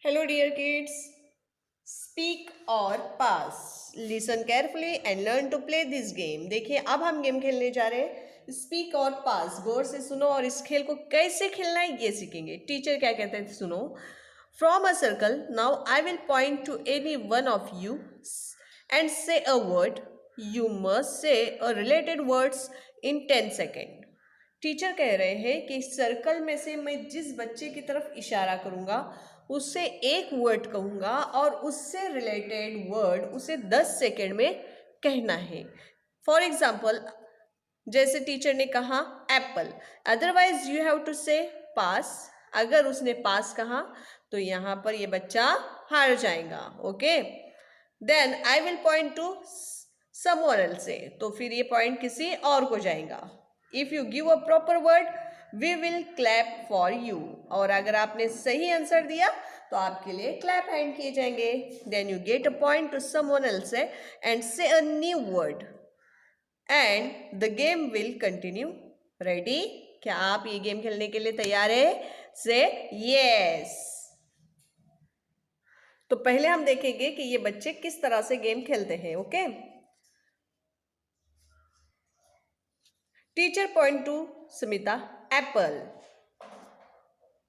Hello, dear kids. Speak or pass. Listen carefully and learn to play this game. देखिए अब हम game खेलने जा रहे हैं स्पीक और पास. गौर से सुनो और इस खेल को कैसे खेलना है ये सीखेंगे. टीचर क्या कहते हैं सुनो. From a circle, now I will point to any one of you and say a word. You must say a related words in 10 seconds. Teacher कह रहे हैं कि सर्कल में से मैं जिस बच्चे की तरफ इशारा करूंगा उससे एक वर्ड कहूंगा और उससे रिलेटेड वर्ड उसे 10 सेकेंड में कहना है. फॉर एग्जाम्पल जैसे टीचर ने कहा apple, otherwise you have to say pass. अगर उसने पास कहा तो यहाँ पर ये बच्चा हार जाएगा. Okay, then I will point to someone else say, तो फिर ये पॉइंट किसी और को जाएगा. If you give a proper word we will clap for you. और अगर आपने सही आंसर दिया तो आपके लिए क्लैप हैंड किए जाएंगे. Then you get a point to someone else and say a new word and the game will continue. Ready? क्या आप ये गेम खेलने के लिए तैयार है? से यस. तो पहले हम देखेंगे कि ये बच्चे किस तरह से गेम खेलते हैं. Okay, teacher point two Smita Apple.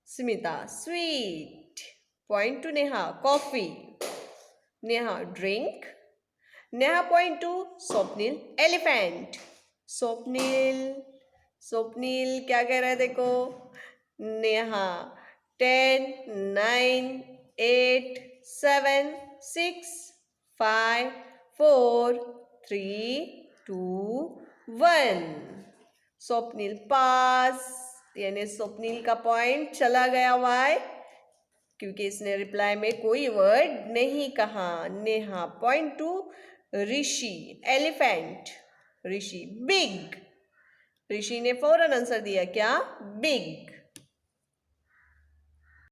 Smita sweet. Point two Neha coffee. Neha drink. Neha point two Swapnil elephant. Swapnil Swapnil क्या कह रहा है देखो. नेहा 10 9 8 7 6 5 4 3 2 1. स्वप्निल पास, यानी स्वप्निल का पॉइंट चला गया वाई क्योंकि इसने रिप्लाई में कोई वर्ड नहीं कहा. नेहा पॉइंट टू ऋषि एलिफेंट. ऋषि बिग. ऋषि ने फौरन आंसर दिया क्या? बिग.